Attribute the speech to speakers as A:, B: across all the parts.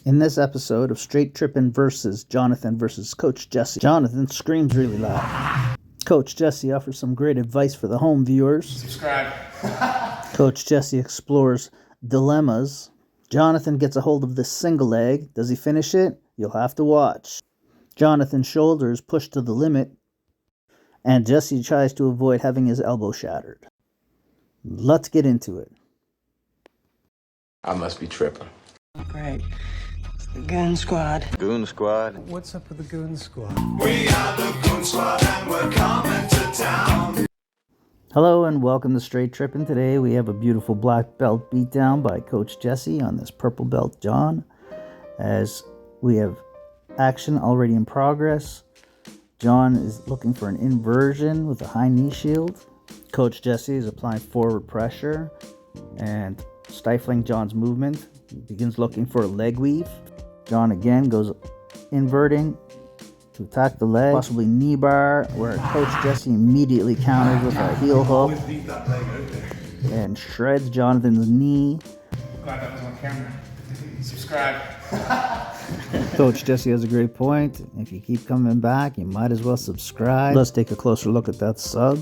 A: In this episode of Straight Trippin' versus Jonathan versus Coach Jesse, Jonathan screams really loud. Coach Jesse offers some great advice for the home viewers.
B: Subscribe.
A: Coach Jesse explores dilemmas. Jonathan gets a hold of this single leg. Does he finish it? You'll have to watch. Jonathan's shoulder is pushed to the limit, and Jesse tries to avoid having his elbow shattered. Let's get into it.
B: I must be tripping.
C: Great. It's the Goon Squad.
D: Goon Squad.
E: What's up with the Goon Squad?
F: We are the Goon Squad and we're coming to town.
A: Hello and welcome to Straight Trippin'. Today we have a beautiful black belt beatdown by Coach Jesse on this purple belt John, as we have action already in progress. John is looking for an inversion with a high knee shield. Coach Jesse is applying forward pressure and stifling John's movement. He begins looking for a leg weave. John again goes inverting to attack the leg, possibly knee bar, where Coach Jesse immediately counters with a heel hook and shreds Jonathan's knee.
B: Glad that was on camera. Subscribe.
A: Coach Jesse has a great point. If you keep coming back, you might as well subscribe. Let's take a closer look at that sub.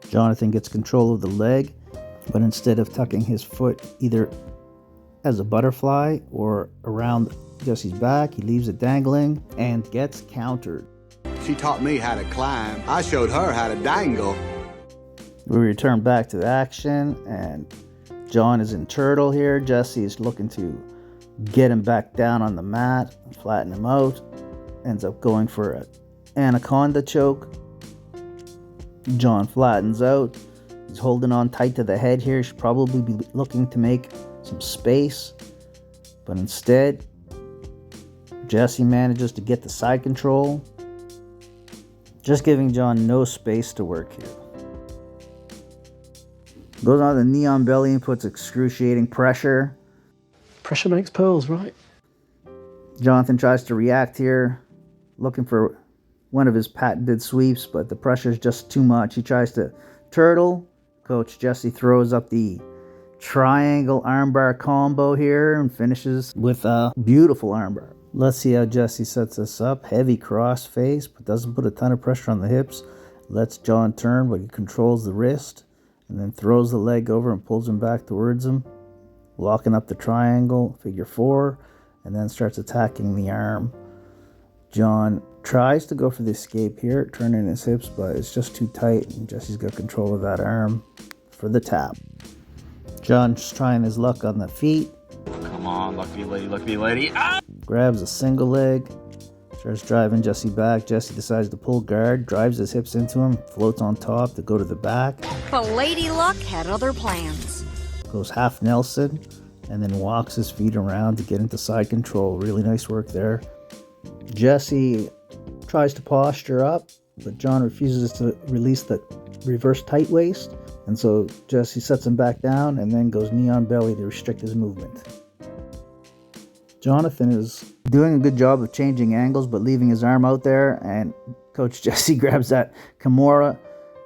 A: Jonathan gets control of the leg, but instead of tucking his foot either as a butterfly or around Jesse's back, he leaves it dangling and gets countered.
D: She taught me how to climb. I showed her how to dangle.
A: We return back to the action, and John is in turtle here. Jesse is looking to get him back down on the mat, flatten him out. Ends up going for an anaconda choke. John flattens out. He's holding on tight to the head here. Should probably be looking to make some space, but instead Jesse manages to get the side control, just giving John no space to work here. Goes on the knee on belly and puts excruciating pressure.
E: Pressure makes pearls, right?
A: Jonathan tries to react here, looking for one of his patented sweeps, but the pressure is just too much. He tries to turtle. Coach Jesse throws up the triangle armbar combo here and finishes with a beautiful armbar. Let's see how Jesse sets this up. Heavy cross face, but doesn't put a ton of pressure on the hips. Lets John turn, but he controls the wrist and then throws the leg over and pulls him back towards him, locking up the triangle, figure four, and then starts attacking the arm. John tries to go for the escape here, turning his hips, but it's just too tight, and Jesse's got control of that arm for the tap. John's trying his luck on the feet.
D: Come on, lucky lady. Ah!
A: Grabs a single leg. Starts driving Jesse back. Jesse decides to pull guard, drives his hips into him, floats on top to go to the back.
G: But Lady Luck had other plans.
A: Goes half Nelson and then walks his feet around to get into side control. Really nice work there. Jesse tries to posture up, but John refuses to release the reverse tight waist. And so Jesse sets him back down and then goes knee on belly to restrict his movement. Jonathan is doing a good job of changing angles but leaving his arm out there, and Coach Jesse grabs that Kimura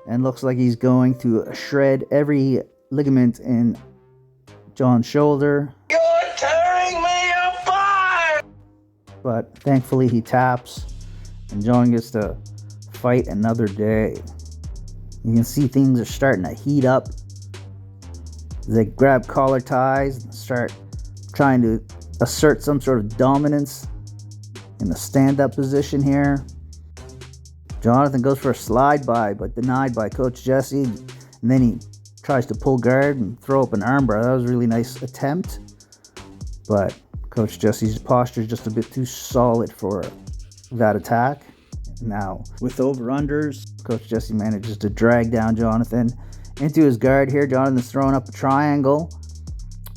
A: and looks like he's going to shred every ligament in John's shoulder.
F: You're tearing me apart!
A: But thankfully he taps and John gets to fight another day. You can see things are starting to heat up. They grab collar ties and start trying to assert some sort of dominance in the stand-up position here. Jonathan goes for a slide by, but denied by Coach Jesse. And then he tries to pull guard and throw up an armbar. That was a really nice attempt, but Coach Jesse's posture is just a bit too solid for that attack. Now, with over-unders, Coach Jesse manages to drag down Jonathan into his guard here. Jonathan's throwing up a triangle,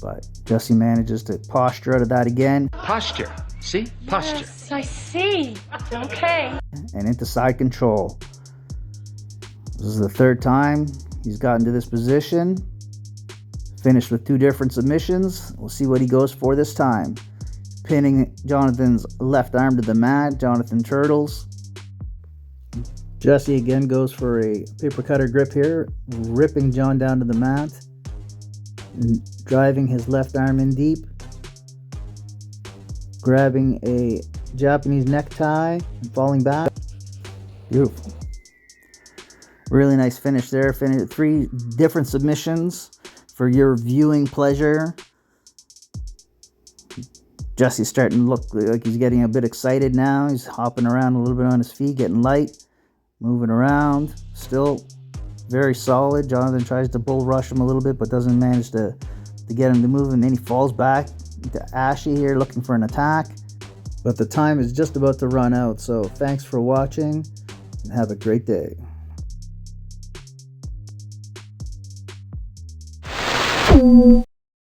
A: but Jesse manages to posture out of that again.
D: Posture. See? Posture.
H: Yes, I see. Okay.
A: And into side control. This is the third time he's gotten to this position. Finished with two different submissions. We'll see what he goes for this time. Pinning Jonathan's left arm to the mat. Jonathan turtles. Jesse again goes for a paper cutter grip here, ripping John down to the mat, driving his left arm in deep. grabbing a Japanese necktie and falling back. Beautiful. Really nice finish there. 3 different submissions for your viewing pleasure. Jesse's starting to look like he's getting a bit excited now. He's hopping around a little bit on his feet, getting light, moving around. Still very solid. Jonathan tries to bull rush him a little bit, but doesn't manage to get him to move. And then he falls back to Ashy here, looking for an attack. But the time is just about to run out. So thanks for watching, and have a great day.